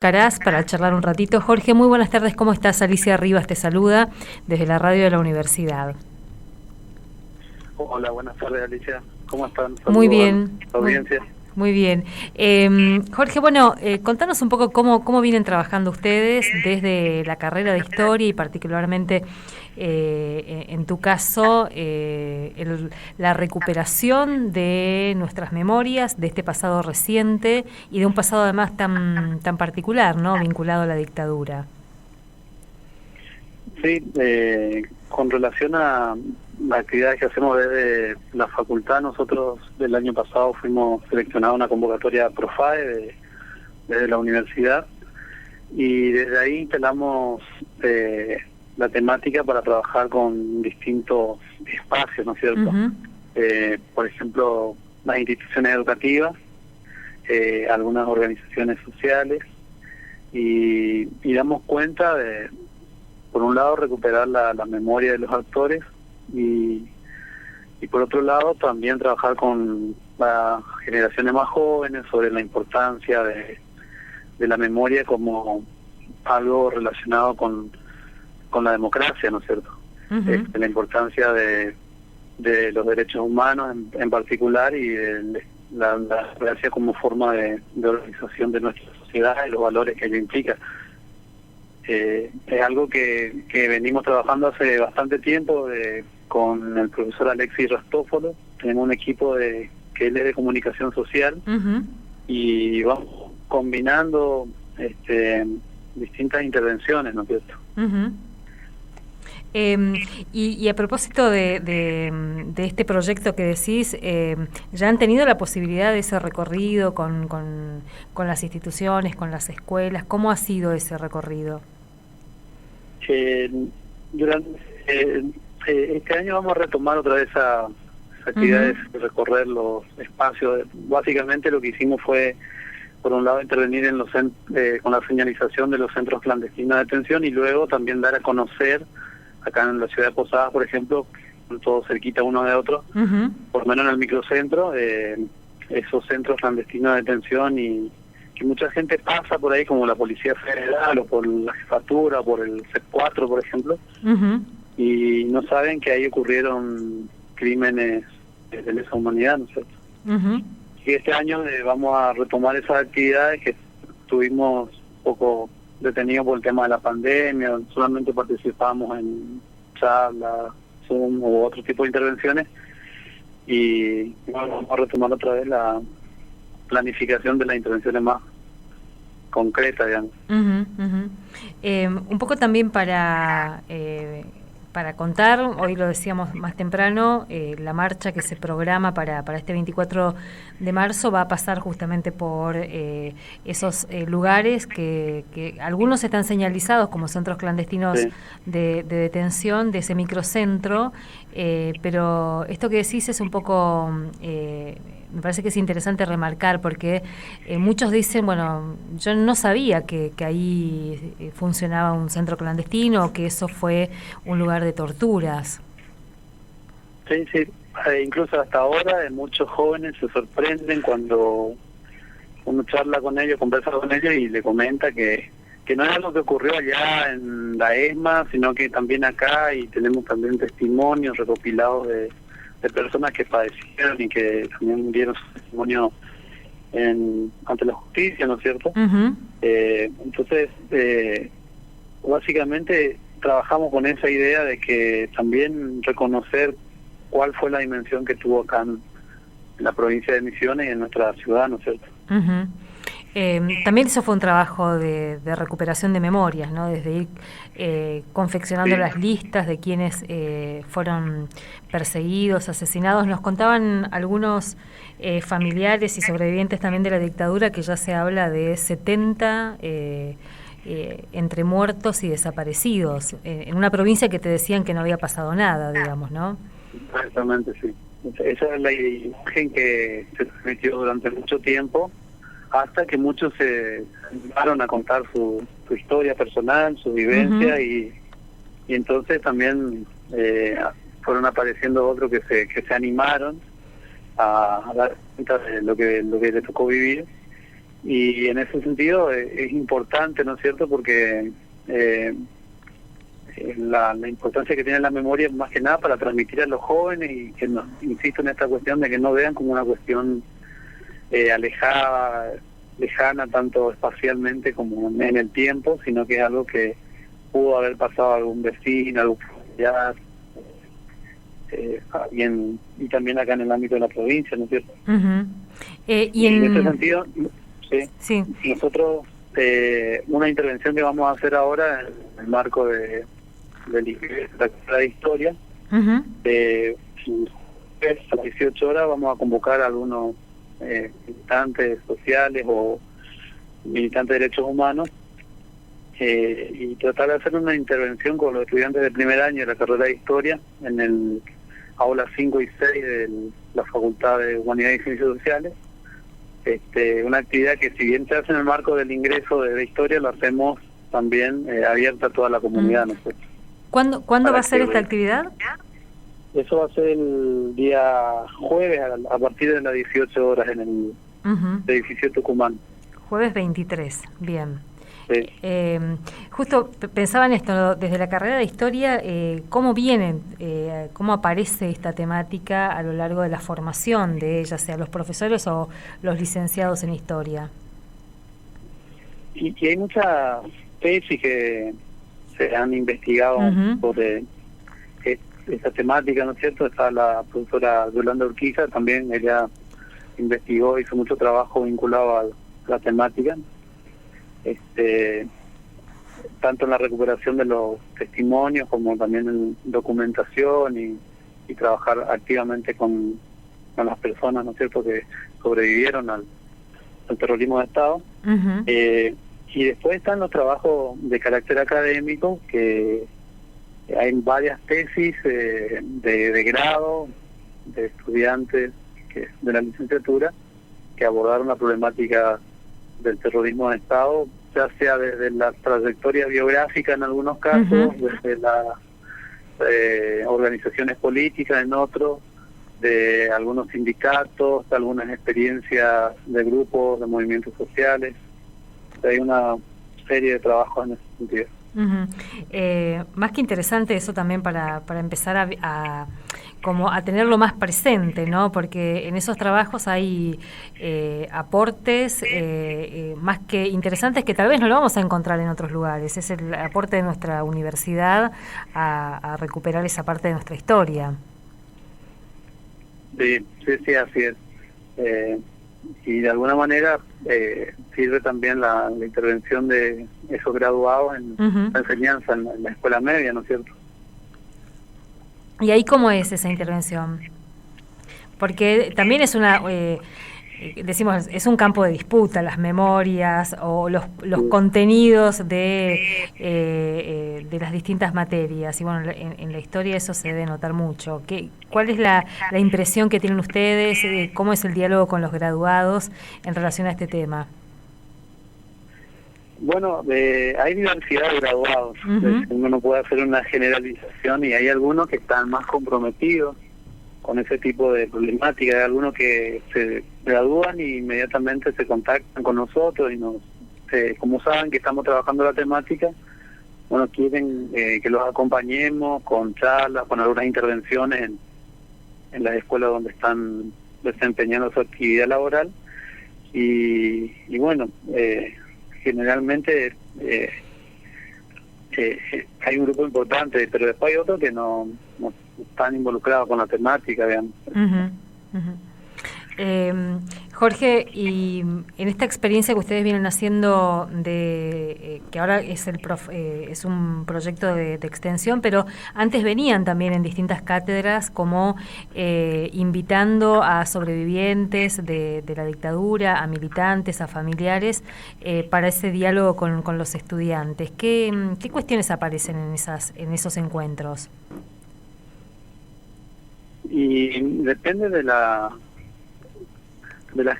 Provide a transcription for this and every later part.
Caraz para charlar un ratito. Jorge, muy buenas tardes, ¿cómo estás? Alicia Rivas te saluda desde la radio de la universidad. Hola, buenas tardes, Alicia. ¿Cómo están? Muy Saludos bien. a la audiencia. Muy bien. Jorge, bueno, contanos un poco cómo vienen trabajando ustedes desde la carrera de Historia y particularmente en tu caso la recuperación de nuestras memorias, de este pasado reciente y de un pasado además tan particular, ¿no? Vinculado a la dictadura. Sí, con relación a las actividades que hacemos desde la facultad, nosotros del año pasado fuimos seleccionados a una convocatoria PROFAE desde la universidad y desde ahí instalamos la temática para trabajar con distintos espacios, ¿no es cierto? Uh-huh. Por ejemplo, las instituciones educativas, algunas organizaciones sociales y damos cuenta de, por un lado, recuperar la memoria de los actores y por otro lado también trabajar con las generaciones más jóvenes sobre la importancia de la memoria como algo relacionado con la democracia, ¿no es cierto? Uh-huh. La importancia de los derechos humanos en particular y de la democracia como forma de organización de nuestra sociedad y los valores que ello implica. Es algo que venimos trabajando hace bastante tiempo con el profesor Alexis Rastófolo. Tenemos un equipo que él es de comunicación social. Uh-huh. Y vamos combinando distintas intervenciones, ¿no es cierto? Uh-huh. Y a propósito de este proyecto que decís, ¿ya han tenido la posibilidad de ese recorrido con las instituciones, con las escuelas? ¿Cómo ha sido ese recorrido? Durante este año vamos a retomar otra vez esas actividades, uh-huh, de recorrer los espacios. Básicamente lo que hicimos fue, por un lado, intervenir en con la señalización de los centros clandestinos de detención y luego también dar a conocer, acá en la ciudad de Posadas, por ejemplo, todos cerquita uno de otro, uh-huh, por lo menos en el microcentro, esos centros clandestinos de detención y que mucha gente pasa por ahí, como la Policía Federal o por la Jefatura o por el C4, por ejemplo, uh-huh, y no saben que ahí ocurrieron crímenes de lesa humanidad, ¿no es cierto? Uh-huh. Y este año vamos a retomar esas actividades que estuvimos un poco detenidos por el tema de la pandemia, solamente participamos en charlas, Zoom u otro tipo de intervenciones, y bueno, vamos a retomar otra vez la planificación de las intervenciones más concretas, digamos. Uh-huh, uh-huh. Un poco también para contar, hoy lo decíamos más temprano, la marcha que se programa para este 24 de marzo va a pasar justamente por esos lugares que algunos están señalizados como centros clandestinos, sí, de detención, de ese microcentro, pero esto que decís es un poco, me parece que es interesante remarcar, porque muchos dicen, bueno, yo no sabía que ahí funcionaba un centro clandestino o que eso fue un lugar de torturas. Sí, sí, incluso hasta ahora muchos jóvenes se sorprenden cuando uno charla con ellos, conversa con ellos y le comenta que no es algo que ocurrió allá en la ESMA, sino que también acá, y tenemos también testimonios recopilados de personas que padecieron y que también dieron su testimonio ante la justicia, ¿no es cierto? Uh-huh. Entonces, básicamente trabajamos con esa idea de que también reconocer cuál fue la dimensión que tuvo acá en la provincia de Misiones y en nuestra ciudad, ¿no es cierto? Uh-huh. También eso fue un trabajo de recuperación de memorias, ¿no? Desde ir confeccionando, sí, las listas de quienes fueron perseguidos, asesinados. Nos contaban algunos familiares y sobrevivientes también de la dictadura que ya se habla de 70 entre muertos y desaparecidos, en una provincia que te decían que no había pasado nada, digamos, ¿no? Exactamente, sí. Esa es la imagen que se transmitió durante mucho tiempo, hasta que muchos se animaron a contar su historia personal, su vivencia, uh-huh, y entonces también fueron apareciendo otros que se animaron a dar cuenta de lo que les tocó vivir Y en ese sentido es importante, ¿no es cierto?, porque la importancia que tiene la memoria es más que nada para transmitir a los jóvenes, y que no, insisto en esta cuestión de que no vean como una cuestión alejada, lejana tanto espacialmente como en el tiempo, sino que es algo que pudo haber pasado a algún vecino, algún familiar, y también acá en el ámbito de la provincia, ¿no es cierto? Y en ese sentido, sí. Nosotros, una intervención que vamos a hacer ahora en el marco de la historia, a las 18 horas vamos a convocar a algunos militantes sociales o militantes de derechos humanos, y tratar de hacer una intervención con los estudiantes de primer año de la carrera de historia en el aula 5 y 6 de la Facultad de Humanidades y Ciencias Sociales. Una actividad que, si bien se hace en el marco del ingreso de historia, lo hacemos también abierta a toda la comunidad. ¿No? ¿Cuándo va a ser esta actividad? Eso va a ser el día jueves a partir de las 18 horas en el edificio Tucumán. Jueves 23, bien. Sí. Justo pensaba en esto, ¿no? Desde la carrera de historia, ¿cómo vienen, cómo aparece esta temática a lo largo de la formación de ya sea los profesores o los licenciados en historia? Y hay muchas tesis que se han investigado sobre esta temática, ¿no es cierto? Está la profesora Yolanda Urquiza, también ella investigó, hizo mucho trabajo vinculado a la temática, tanto en la recuperación de los testimonios como también en documentación y trabajar activamente con las personas, ¿no es cierto?, que sobrevivieron al terrorismo de Estado. Y después están los trabajos de carácter académico, que hay varias tesis de grado de estudiantes de la licenciatura que abordaron la problemática del terrorismo de Estado, ya sea desde la trayectoria biográfica en algunos casos, desde las organizaciones políticas en otros, de algunos sindicatos, de algunas experiencias de grupos, de movimientos sociales. Hay una serie de trabajos en ese sentido. Más que interesante eso también para empezar a tenerlo más presente, ¿no? Porque en esos trabajos hay aportes más que interesantes que tal vez no lo vamos a encontrar en otros lugares. Es el aporte de nuestra universidad a recuperar esa parte de nuestra historia. Sí, así es. Y de alguna manera sirve también la intervención de esos graduados en la enseñanza en la escuela media, ¿no es cierto? ¿Y ahí cómo es esa intervención? Porque también es decimos, es un campo de disputa, las memorias o los contenidos de las distintas materias. Y bueno, en la historia eso se debe notar mucho. ¿Cuál es la impresión que tienen ustedes? ¿Cómo es el diálogo con los graduados en relación a este tema? Bueno, hay diversidad de graduados. Uno no puede hacer una generalización, y hay algunos que están más comprometidos con ese tipo de problemática. Hay algunos que se gradúan y inmediatamente se contactan con nosotros y como saben que estamos trabajando la temática, bueno, quieren que los acompañemos con charlas, con algunas intervenciones en las escuelas donde están desempeñando su actividad laboral. Y bueno, generalmente hay un grupo importante, pero después hay otros que no están involucrados con la temática, vean. Jorge, y en esta experiencia que ustedes vienen haciendo que ahora es es un proyecto de extensión, pero antes venían también en distintas cátedras como invitando a sobrevivientes de la dictadura, a militantes, a familiares, para ese diálogo con los estudiantes. ¿Qué cuestiones aparecen en esos encuentros? Y depende de las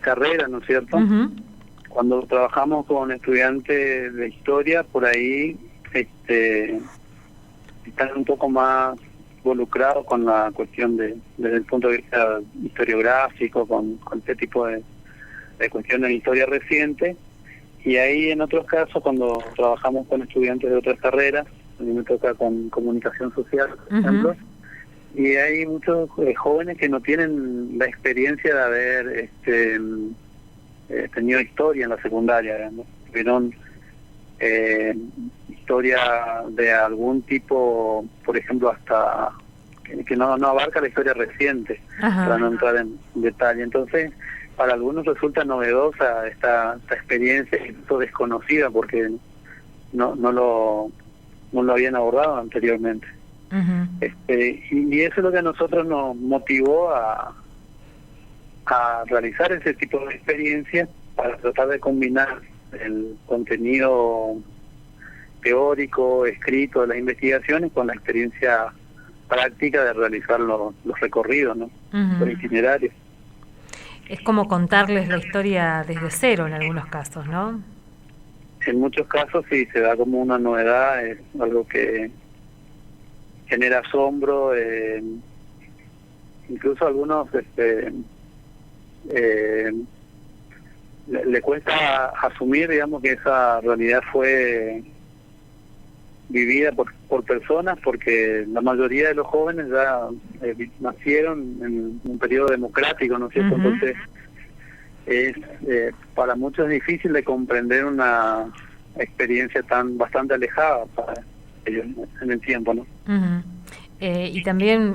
carreras, ¿no es cierto? Cuando trabajamos con estudiantes de historia, por ahí están un poco más involucrados con la cuestión desde el punto de vista historiográfico, con este tipo de cuestiones de historia reciente, y ahí en otros casos, cuando trabajamos con estudiantes de otras carreras, a mí me toca con comunicación social, por ejemplo, y hay muchos jóvenes que no tienen la experiencia de haber tenido historia en la secundaria, digamos. Tuvieron historia de algún tipo, por ejemplo, hasta que no abarca la historia reciente, para no entrar en detalle. Entonces, para algunos resulta novedosa esta experiencia, incluso desconocida, porque no lo habían abordado anteriormente. Y eso es lo que a nosotros nos motivó a realizar ese tipo de experiencias, para tratar de combinar el contenido teórico, escrito de las investigaciones con la experiencia práctica de realizar los recorridos, ¿no? Los itinerarios. Es como contarles la historia desde cero en algunos casos, ¿no? En muchos casos sí, se da como una novedad, es algo que genera asombro, incluso a algunos le cuesta asumir, digamos, que esa realidad fue vivida por personas, porque la mayoría de los jóvenes ya nacieron en un periodo democrático, ¿no es cierto? Entonces es para muchos es difícil de comprender una experiencia bastante alejada para ellos en el tiempo, ¿no? Y también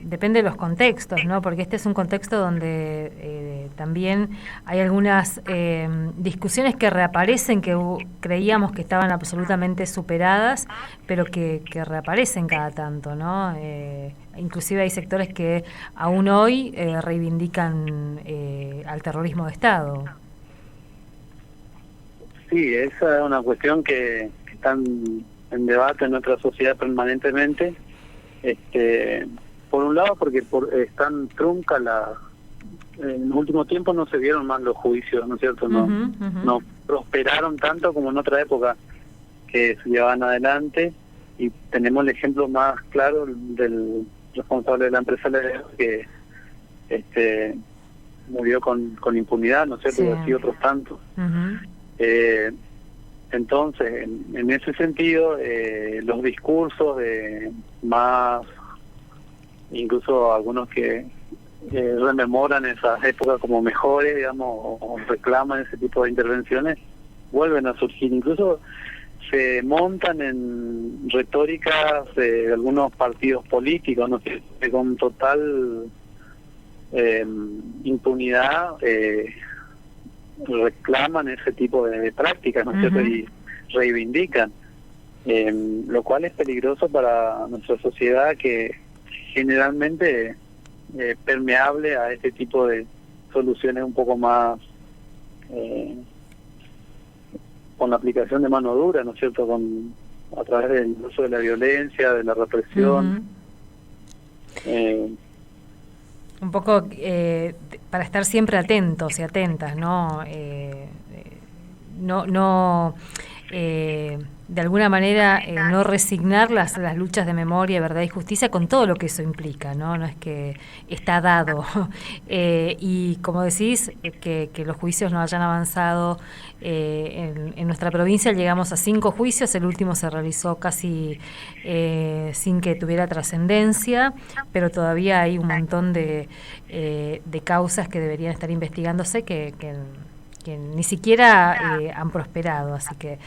depende de los contextos, ¿no? Porque este es un contexto donde también hay algunas discusiones que reaparecen, que creíamos que estaban absolutamente superadas, pero que reaparecen cada tanto, ¿no? Inclusive hay sectores que aún hoy reivindican al terrorismo de Estado. Sí, esa es una cuestión que está en debate en nuestra sociedad permanentemente. Por un lado, porque están truncas en los últimos tiempos no se vieron más los juicios, ¿no es cierto? No prosperaron tanto como en otra época que se llevaban adelante, y tenemos el ejemplo más claro del responsable de la empresa que murió con impunidad, ¿no es cierto? Sí. Y así otros tantos. Entonces, en ese sentido, los discursos de más, incluso algunos que rememoran esas épocas como mejores, digamos, o reclaman ese tipo de intervenciones, vuelven a surgir. Incluso se montan en retóricas de algunos partidos políticos, ¿no? Que con total impunidad reclaman ese tipo de prácticas, ¿no es cierto? Y reivindican, lo cual es peligroso para nuestra sociedad, que generalmente permeable a este tipo de soluciones un poco más con la aplicación de mano dura, ¿no es cierto? A través del uso de la violencia, de la represión. Un poco para estar siempre atentos y atentas, ¿no? De alguna manera no resignar las luchas de memoria, verdad y justicia con todo lo que eso implica, ¿no? No es que está dado. Y como decís, que los juicios no hayan avanzado. En nuestra provincia llegamos a 5 juicios, el último se realizó casi sin que tuviera trascendencia, pero todavía hay un montón de causas que deberían estar investigándose que ni siquiera han prosperado. Así que,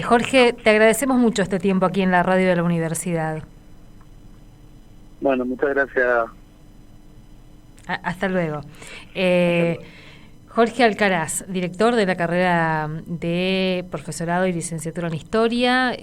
Jorge, te agradecemos mucho este tiempo aquí en la radio de la universidad. Bueno, muchas gracias. Hasta luego. Jorge Alcaraz, director de la carrera de profesorado y licenciatura en Historia.